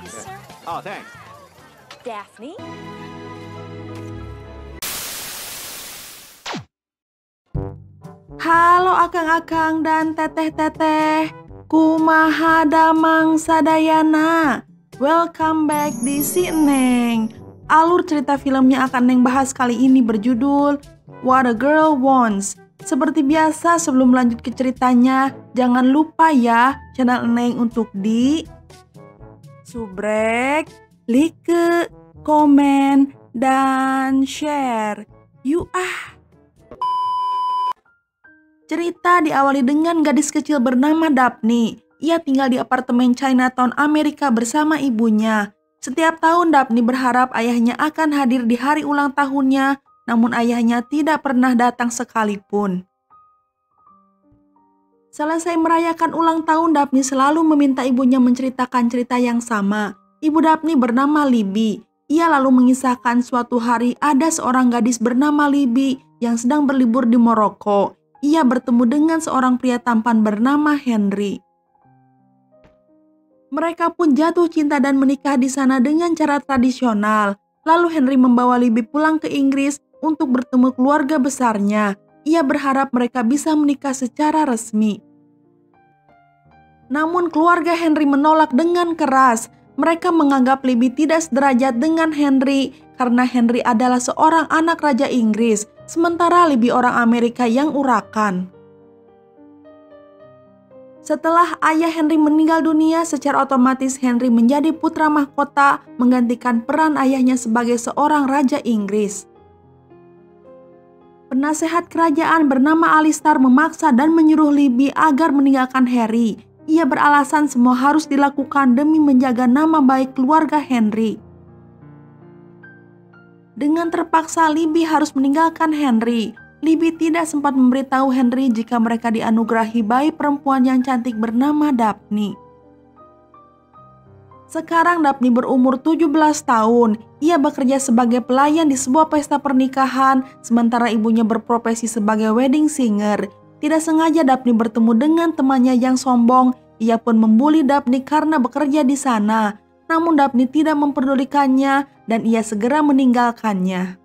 sir. Oh, thanks. Daphne? Halo akang-akang dan teteh-teteh, kumaha damang sadayana. Welcome back di Si Neng. Alur cerita filmnya akan Neng bahas kali ini berjudul What a Girl Wants. Seperti biasa sebelum lanjut ke ceritanya, jangan lupa ya channel Neng untuk di subrek, like, komen, dan share. Yuk ah! Cerita diawali dengan gadis kecil bernama Daphne. Ia tinggal di apartemen Chinatown, Amerika bersama ibunya. Setiap tahun Daphne berharap ayahnya akan hadir di hari ulang tahunnya, namun ayahnya tidak pernah datang sekalipun. Selesai merayakan ulang tahun, Daphne selalu meminta ibunya menceritakan cerita yang sama. Ibu Daphne bernama Libby. Ia lalu mengisahkan suatu hari ada seorang gadis bernama Libby yang sedang berlibur di Maroko. Ia bertemu dengan seorang pria tampan bernama Henry. Mereka pun jatuh cinta dan menikah di sana dengan cara tradisional. Lalu Henry membawa Libby pulang ke Inggris untuk bertemu keluarga besarnya. Ia berharap mereka bisa menikah secara resmi. Namun keluarga Henry menolak dengan keras. Mereka menganggap Libby tidak sederajat dengan Henry karena Henry adalah seorang anak Raja Inggris, sementara Libby orang Amerika yang urakan. Setelah ayah Henry meninggal dunia, secara otomatis Henry menjadi putra mahkota menggantikan peran ayahnya sebagai seorang Raja Inggris. Penasehat kerajaan bernama Alistair memaksa dan menyuruh Libby agar meninggalkan Harry. Ia beralasan semua harus dilakukan demi menjaga nama baik keluarga Henry. Dengan terpaksa Libby harus meninggalkan Henry. Libby tidak sempat memberitahu Henry jika mereka dianugerahi bayi perempuan yang cantik bernama Daphne. Sekarang Daphne berumur 17 tahun. Ia bekerja sebagai pelayan di sebuah pesta pernikahan, sementara ibunya berprofesi sebagai wedding singer. Tidak sengaja Daphne bertemu dengan temannya yang sombong. Ia pun membuli Daphne karena bekerja di sana. Namun Daphne tidak memperdulikannya dan ia segera meninggalkannya.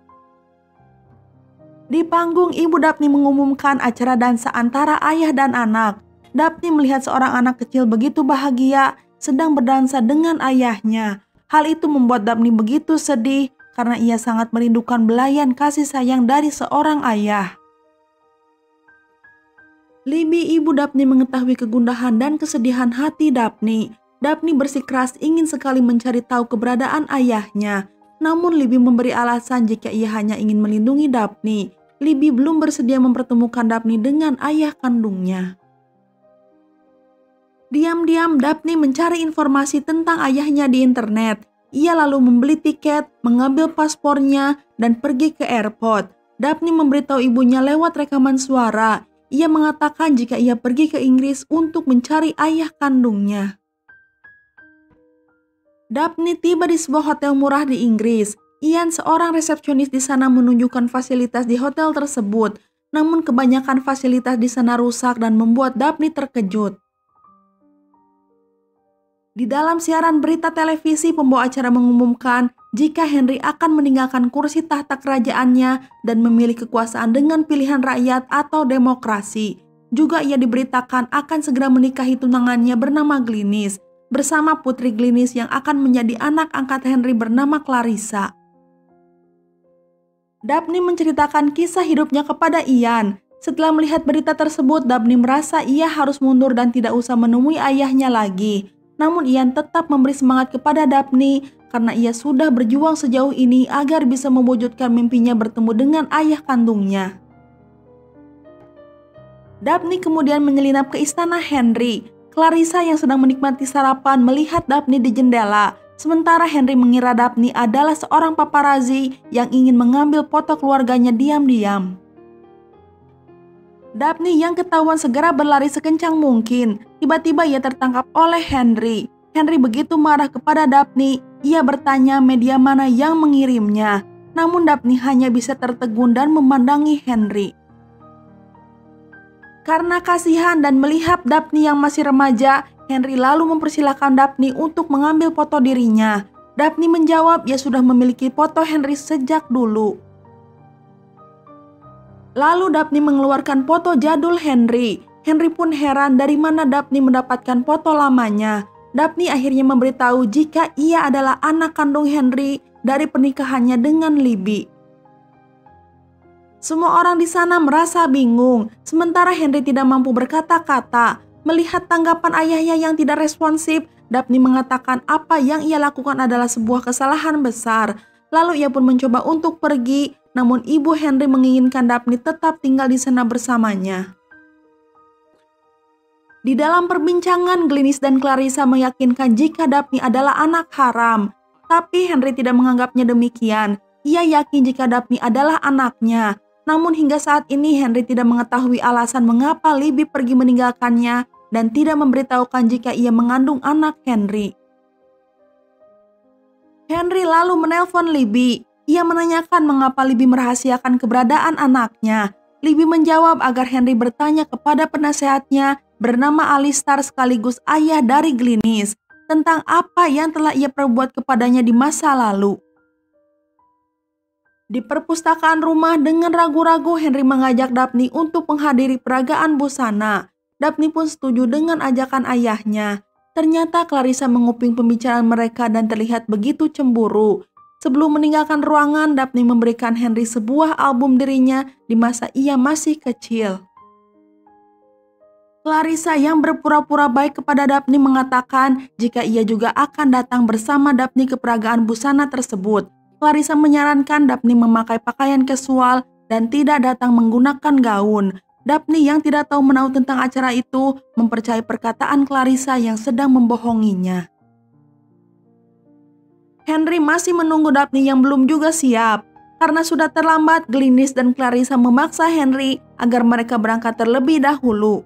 Di panggung, ibu Daphne mengumumkan acara dansa antara ayah dan anak. Daphne melihat seorang anak kecil begitu bahagia sedang berdansa dengan ayahnya. Hal itu membuat Daphne begitu sedih karena ia sangat merindukan belayan kasih sayang dari seorang ayah. Libby, ibu Daphne, mengetahui kegundahan dan kesedihan hati Daphne. Daphne bersikeras ingin sekali mencari tahu keberadaan ayahnya. Namun Libby memberi alasan jika ia hanya ingin melindungi Daphne. Libby belum bersedia mempertemukan Daphne dengan ayah kandungnya. Diam-diam Daphne mencari informasi tentang ayahnya di internet. Ia lalu membeli tiket, mengambil paspornya, dan pergi ke airport. Daphne memberitahu ibunya lewat rekaman suara. Ia mengatakan jika ia pergi ke Inggris untuk mencari ayah kandungnya. Daphne tiba di sebuah hotel murah di Inggris. Ian, seorang resepsionis di sana, menunjukkan fasilitas di hotel tersebut. Namun kebanyakan fasilitas di sana rusak dan membuat Daphne terkejut. Di dalam siaran berita televisi, pembawa acara mengumumkan jika Henry akan meninggalkan kursi tahta kerajaannya dan memilih kekuasaan dengan pilihan rakyat atau demokrasi. Juga ia diberitakan akan segera menikahi tunangannya bernama Glynis bersama putri Glynis yang akan menjadi anak angkat Henry bernama Clarissa. Daphne menceritakan kisah hidupnya kepada Ian. Setelah melihat berita tersebut, Daphne merasa ia harus mundur dan tidak usah menemui ayahnya lagi. Namun Ian tetap memberi semangat kepada Daphne karena ia sudah berjuang sejauh ini agar bisa mewujudkan mimpinya bertemu dengan ayah kandungnya. Daphne kemudian menyelinap ke istana Henry. Clarissa yang sedang menikmati sarapan melihat Daphne di jendela. Sementara Henry mengira Daphne adalah seorang paparazzi yang ingin mengambil foto keluarganya diam-diam. Daphne yang ketahuan segera berlari sekencang mungkin. Tiba-tiba ia tertangkap oleh Henry. Henry begitu marah kepada Daphne. Ia bertanya media mana yang mengirimnya. Namun Daphne hanya bisa tertegun dan memandangi Henry. Karena kasihan dan melihat Daphne yang masih remaja, Henry lalu mempersilahkan Daphne untuk mengambil foto dirinya. Daphne menjawab ia sudah memiliki foto Henry sejak dulu. Lalu Daphne mengeluarkan foto jadul Henry. Henry pun heran dari mana Daphne mendapatkan foto lamanya. Daphne akhirnya memberitahu jika ia adalah anak kandung Henry dari pernikahannya dengan Libby. Semua orang di sana merasa bingung, sementara Henry tidak mampu berkata-kata. Melihat tanggapan ayahnya yang tidak responsif, Daphne mengatakan apa yang ia lakukan adalah sebuah kesalahan besar. Lalu ia pun mencoba untuk pergi, namun ibu Henry menginginkan Daphne tetap tinggal di sana bersamanya. Di dalam perbincangan, Glynis dan Clarissa meyakinkan jika Daphne adalah anak haram. Tapi Henry tidak menganggapnya demikian. Ia yakin jika Daphne adalah anaknya. Namun hingga saat ini Henry tidak mengetahui alasan mengapa Libby pergi meninggalkannya dan tidak memberitahukan jika ia mengandung anak Henry. Henry lalu menelpon Libby. Ia menanyakan mengapa Libby merahasiakan keberadaan anaknya. Libby menjawab agar Henry bertanya kepada penasehatnya bernama Alistar sekaligus ayah dari Glynis tentang apa yang telah ia perbuat kepadanya di masa lalu. Di perpustakaan rumah dengan ragu-ragu Henry mengajak Daphne untuk menghadiri peragaan busana. Daphne pun setuju dengan ajakan ayahnya. Ternyata Clarissa menguping pembicaraan mereka dan terlihat begitu cemburu. Sebelum meninggalkan ruangan, Daphne memberikan Henry sebuah album dirinya di masa ia masih kecil. Clarissa yang berpura-pura baik kepada Daphne mengatakan jika ia juga akan datang bersama Daphne ke peragaan busana tersebut. Clarissa menyarankan Daphne memakai pakaian casual dan tidak datang menggunakan gaun. Daphne yang tidak tahu menahu tentang acara itu mempercayai perkataan Clarissa yang sedang membohonginya. Henry masih menunggu Daphne yang belum juga siap. Karena sudah terlambat, Glynis dan Clarissa memaksa Henry agar mereka berangkat terlebih dahulu.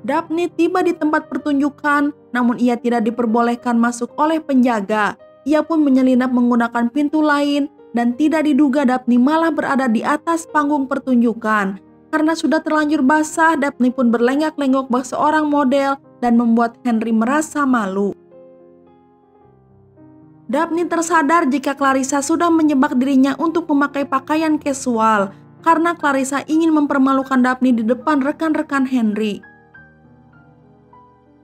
Daphne tiba di tempat pertunjukan, namun ia tidak diperbolehkan masuk oleh penjaga. Ia pun menyelinap menggunakan pintu lain dan tidak diduga Daphne malah berada di atas panggung pertunjukan. Karena sudah terlanjur basah, Daphne pun berlenggak-lenggok bak seorang model dan membuat Henry merasa malu. Daphne tersadar jika Clarissa sudah menjebak dirinya untuk memakai pakaian casual karena Clarissa ingin mempermalukan Daphne di depan rekan-rekan Henry.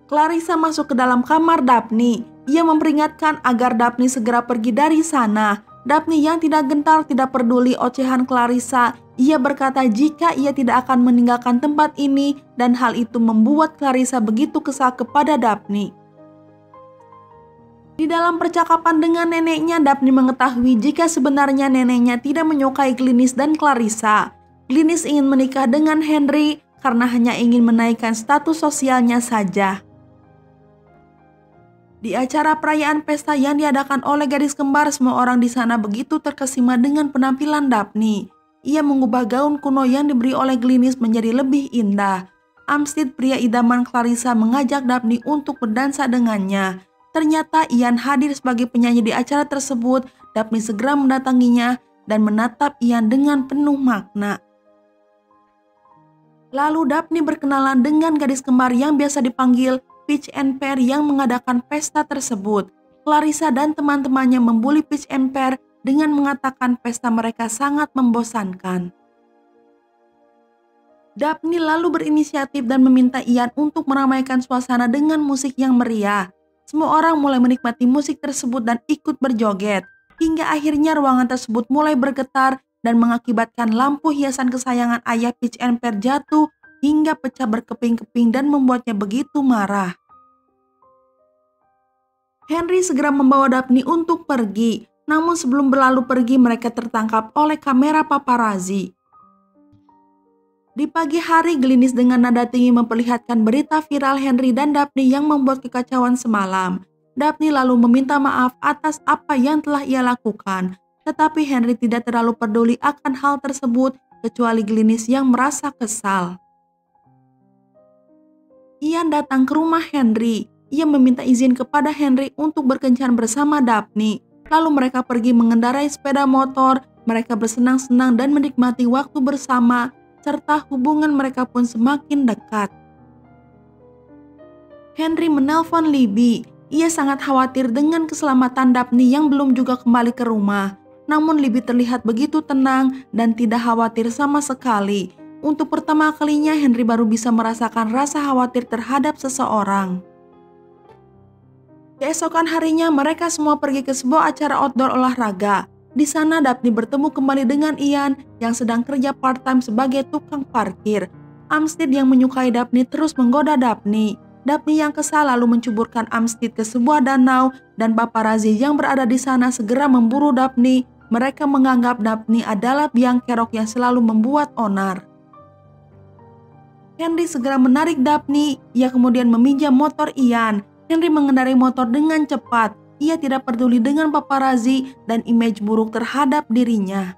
Clarissa masuk ke dalam kamar Daphne. Ia memperingatkan agar Daphne segera pergi dari sana. Daphne yang tidak gentar tidak peduli ocehan Clarissa. Ia berkata jika ia tidak akan meninggalkan tempat ini dan hal itu membuat Clarissa begitu kesal kepada Daphne. Di dalam percakapan dengan neneknya, Daphne mengetahui jika sebenarnya neneknya tidak menyukai Glynis dan Clarissa. Glynis ingin menikah dengan Henry karena hanya ingin menaikkan status sosialnya saja. Di acara perayaan pesta yang diadakan oleh gadis kembar, semua orang di sana begitu terkesima dengan penampilan Daphne. Ia mengubah gaun kuno yang diberi oleh Glynis menjadi lebih indah. Armstead, pria idaman Clarissa, mengajak Daphne untuk berdansa dengannya. Ternyata Ian hadir sebagai penyanyi di acara tersebut. Daphne segera mendatanginya dan menatap Ian dengan penuh makna. Lalu Daphne berkenalan dengan gadis kembar yang biasa dipanggil Peach and Pear yang mengadakan pesta tersebut. Clarissa dan teman-temannya membuli Peach and Pear dengan mengatakan pesta mereka sangat membosankan. Daphne lalu berinisiatif dan meminta Ian untuk meramaikan suasana dengan musik yang meriah. Semua orang mulai menikmati musik tersebut dan ikut berjoget. Hingga akhirnya ruangan tersebut mulai bergetar dan mengakibatkan lampu hiasan kesayangan ayah Peach and Pear jatuh hingga pecah berkeping-keping dan membuatnya begitu marah. Henry segera membawa Daphne untuk pergi, namun sebelum berlalu pergi mereka tertangkap oleh kamera paparazzi. Di pagi hari, Glynis dengan nada tinggi memperlihatkan berita viral Henry dan Daphne yang membuat kekacauan semalam. Daphne lalu meminta maaf atas apa yang telah ia lakukan, tetapi Henry tidak terlalu peduli akan hal tersebut kecuali Glynis yang merasa kesal. Ian datang ke rumah Henry. Ia meminta izin kepada Henry untuk berkencan bersama Daphne. Lalu mereka pergi mengendarai sepeda motor. Mereka bersenang-senang dan menikmati waktu bersama, serta hubungan mereka pun semakin dekat. Henry menelpon Libby. Ia sangat khawatir dengan keselamatan Daphne yang belum juga kembali ke rumah. Namun Libby terlihat begitu tenang dan tidak khawatir sama sekali. Untuk pertama kalinya Henry baru bisa merasakan rasa khawatir terhadap seseorang. Keesokan harinya mereka semua pergi ke sebuah acara outdoor olahraga. Di sana Daphne bertemu kembali dengan Ian yang sedang kerja part-time sebagai tukang parkir. Armstead yang menyukai Daphne terus menggoda Daphne. Daphne yang kesal lalu mencuburkan Armstead ke sebuah danau dan paparazzi yang berada di sana segera memburu Daphne. Mereka menganggap Daphne adalah biang kerok yang selalu membuat onar. Henry segera menarik Daphne. Ia kemudian meminjam motor Ian. Henry mengendarai motor dengan cepat. Ia tidak peduli dengan paparazzi dan image buruk terhadap dirinya.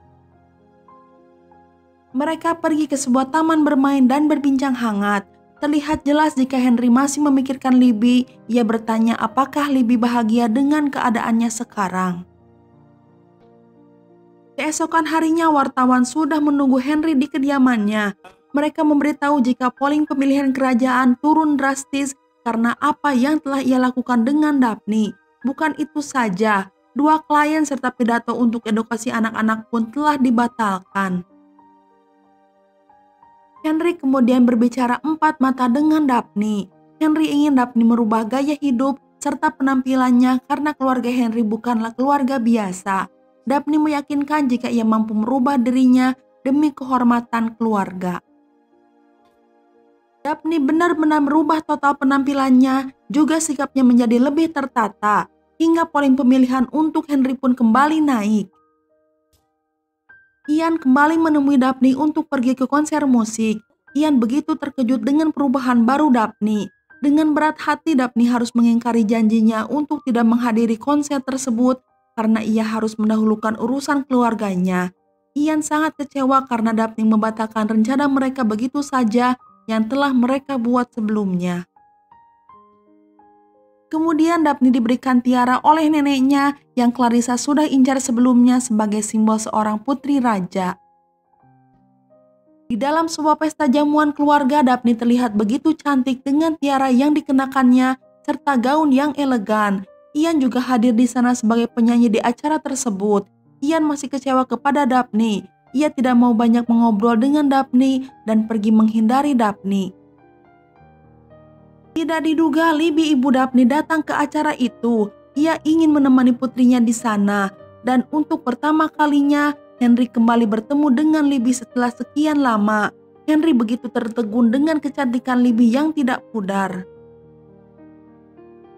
Mereka pergi ke sebuah taman bermain dan berbincang hangat. Terlihat jelas jika Henry masih memikirkan Libby. Ia bertanya apakah Libby bahagia dengan keadaannya sekarang. Keesokan harinya wartawan sudah menunggu Henry di kediamannya. Mereka memberitahu jika polling pemilihan kerajaan turun drastis karena apa yang telah ia lakukan dengan Daphne. Bukan itu saja, 2 klien serta pidato untuk edukasi anak-anak pun telah dibatalkan. Henry kemudian berbicara 4 mata dengan Daphne. Henry ingin Daphne merubah gaya hidup serta penampilannya karena keluarga Henry bukanlah keluarga biasa. Daphne meyakinkan jika ia mampu merubah dirinya demi kehormatan keluarga. Daphne benar-benar merubah total penampilannya, juga sikapnya menjadi lebih tertata, hingga polling pemilihan untuk Henry pun kembali naik. Ian kembali menemui Daphne untuk pergi ke konser musik. Ian begitu terkejut dengan perubahan baru Daphne. Dengan berat hati Daphne harus mengingkari janjinya untuk tidak menghadiri konser tersebut karena ia harus mendahulukan urusan keluarganya. Ian sangat kecewa karena Daphne membatalkan rencana mereka begitu saja yang telah mereka buat sebelumnya. Kemudian Daphne diberikan tiara oleh neneknya yang Clarissa sudah incar sebelumnya sebagai simbol seorang putri raja. Di dalam sebuah pesta jamuan keluarga, Daphne terlihat begitu cantik dengan tiara yang dikenakannya serta gaun yang elegan. Ian juga hadir di sana sebagai penyanyi di acara tersebut. Ian masih kecewa kepada Daphne. Ia tidak mau banyak mengobrol dengan Daphne dan pergi menghindari Daphne. Tidak diduga Libby ibu Daphne datang ke acara itu. Ia ingin menemani putrinya di sana. Dan untuk pertama kalinya Henry kembali bertemu dengan Libby setelah sekian lama. Henry begitu tertegun dengan kecantikan Libby yang tidak pudar.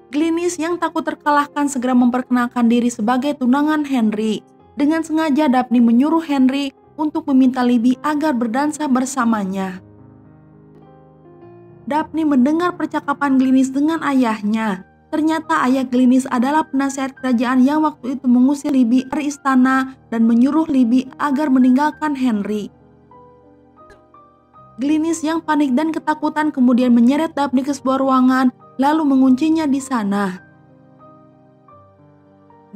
Glynis yang takut terkalahkan segera memperkenalkan diri sebagai tunangan Henry. Dengan sengaja Daphne menyuruh Henry untuk meminta Libby agar berdansa bersamanya. Daphne mendengar percakapan Glynis dengan ayahnya. Ternyata ayah Glynis adalah penasihat kerajaan yang waktu itu mengusir Libby dari istana dan menyuruh Libby agar meninggalkan Henry. Glynis yang panik dan ketakutan kemudian menyeret Daphne ke sebuah ruangan lalu menguncinya di sana.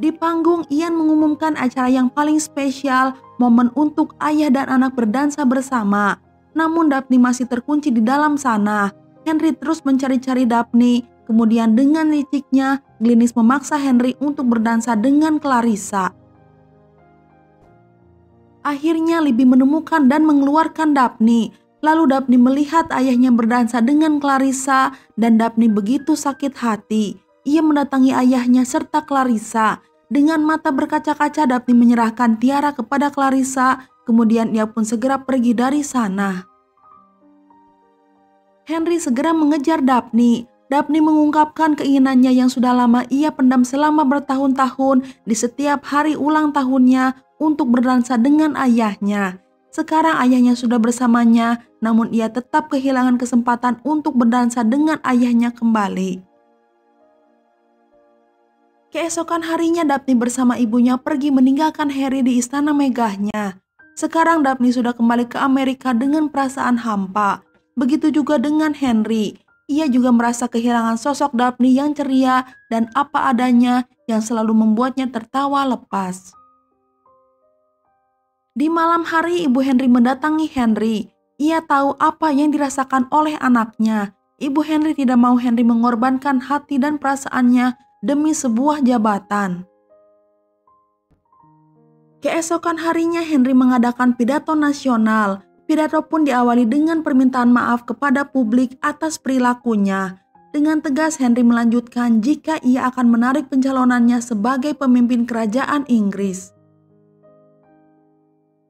Di panggung, Ian mengumumkan acara yang paling spesial, momen untuk ayah dan anak berdansa bersama. Namun Daphne masih terkunci di dalam sana. Henry terus mencari-cari Daphne. Kemudian dengan liciknya, Glynis memaksa Henry untuk berdansa dengan Clarissa. Akhirnya Libby menemukan dan mengeluarkan Daphne. Lalu Daphne melihat ayahnya berdansa dengan Clarissa dan Daphne begitu sakit hati. Ia mendatangi ayahnya serta Clarissa. Dengan mata berkaca-kaca Daphne menyerahkan tiara kepada Clarissa. Kemudian ia pun segera pergi dari sana. Henry segera mengejar Daphne. Daphne mengungkapkan keinginannya yang sudah lama ia pendam selama bertahun-tahun di setiap hari ulang tahunnya untuk berdansa dengan ayahnya. Sekarang ayahnya sudah bersamanya, namun ia tetap kehilangan kesempatan untuk berdansa dengan ayahnya kembali. Keesokan harinya Daphne bersama ibunya pergi meninggalkan Harry di istana megahnya. Sekarang Daphne sudah kembali ke Amerika dengan perasaan hampa. Begitu juga dengan Henry. Ia juga merasa kehilangan sosok Daphne yang ceria dan apa adanya yang selalu membuatnya tertawa lepas. Di malam hari ibu Henry mendatangi Henry. Ia tahu apa yang dirasakan oleh anaknya. Ibu Henry tidak mau Henry mengorbankan hati dan perasaannya demi sebuah jabatan. Keesokan harinya Henry mengadakan pidato nasional. Pidato pun diawali dengan permintaan maaf kepada publik atas perilakunya. Dengan tegas Henry melanjutkan jika ia akan menarik pencalonannya sebagai pemimpin kerajaan Inggris.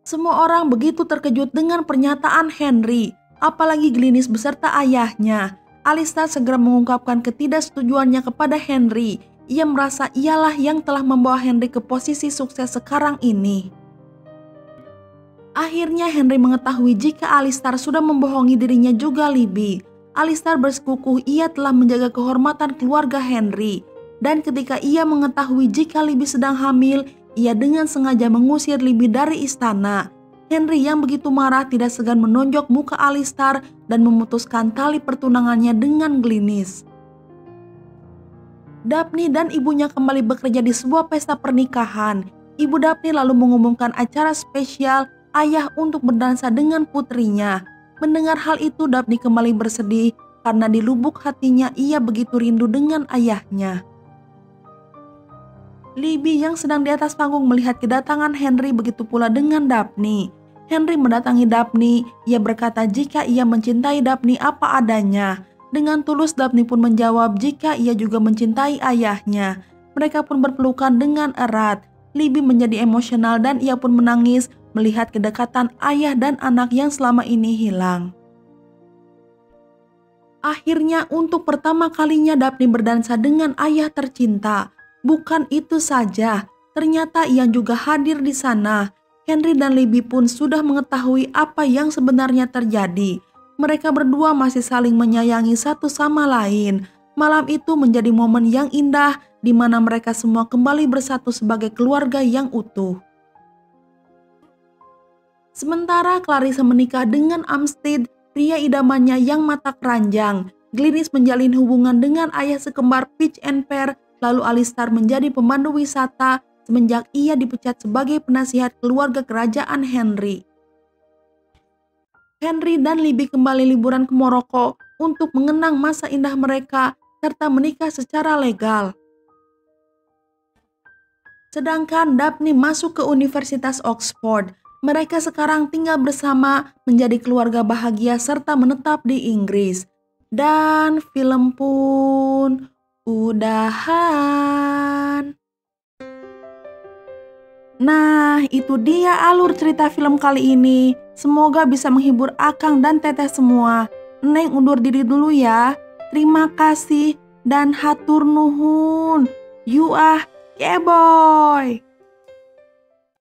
Semua orang begitu terkejut dengan pernyataan Henry, apalagi Glynis beserta ayahnya. Alistair segera mengungkapkan ketidaksetujuannya kepada Henry. Ia merasa ialah yang telah membawa Henry ke posisi sukses sekarang ini. Akhirnya Henry mengetahui jika Alistair sudah membohongi dirinya juga Libby. Alistair bersekukuh ia telah menjaga kehormatan keluarga Henry. Dan ketika ia mengetahui jika Libby sedang hamil, ia dengan sengaja mengusir Libby dari istana. Henry yang begitu marah tidak segan menonjok muka Alistair dan memutuskan tali pertunangannya dengan Glynis. Daphne dan ibunya kembali bekerja di sebuah pesta pernikahan. Ibu Daphne lalu mengumumkan acara spesial ayah untuk berdansa dengan putrinya. Mendengar hal itu Daphne kembali bersedih karena di lubuk hatinya ia begitu rindu dengan ayahnya. Libby yang sedang di atas panggung melihat kedatangan Henry begitu pula dengan Daphne. Henry mendatangi Daphne, ia berkata jika ia mencintai Daphne apa adanya. Dengan tulus Daphne pun menjawab jika ia juga mencintai ayahnya. Mereka pun berpelukan dengan erat. Libby menjadi emosional dan ia pun menangis melihat kedekatan ayah dan anak yang selama ini hilang. Akhirnya untuk pertama kalinya Daphne berdansa dengan ayah tercinta. Bukan itu saja, ternyata ia juga hadir di sana. Henry dan Libby pun sudah mengetahui apa yang sebenarnya terjadi. Mereka berdua masih saling menyayangi satu sama lain. Malam itu menjadi momen yang indah di mana mereka semua kembali bersatu sebagai keluarga yang utuh. Sementara Clarissa menikah dengan Armstead, pria idamannya yang mata keranjang. Glynis menjalin hubungan dengan ayah sekembar Fitch and Pear, lalu Alistair menjadi pemandu wisata semenjak ia dipecat sebagai penasihat keluarga kerajaan Henry. Henry dan Libby kembali liburan ke Maroko untuk mengenang masa indah mereka serta menikah secara legal. Sedangkan Daphne masuk ke Universitas Oxford. Mereka sekarang tinggal bersama, menjadi keluarga bahagia serta menetap di Inggris. Dan film pun udahan. Nah, itu dia alur cerita film kali ini. Semoga bisa menghibur Akang dan Teteh semua. Neng undur diri dulu ya. Terima kasih dan hatur nuhun. You keboy.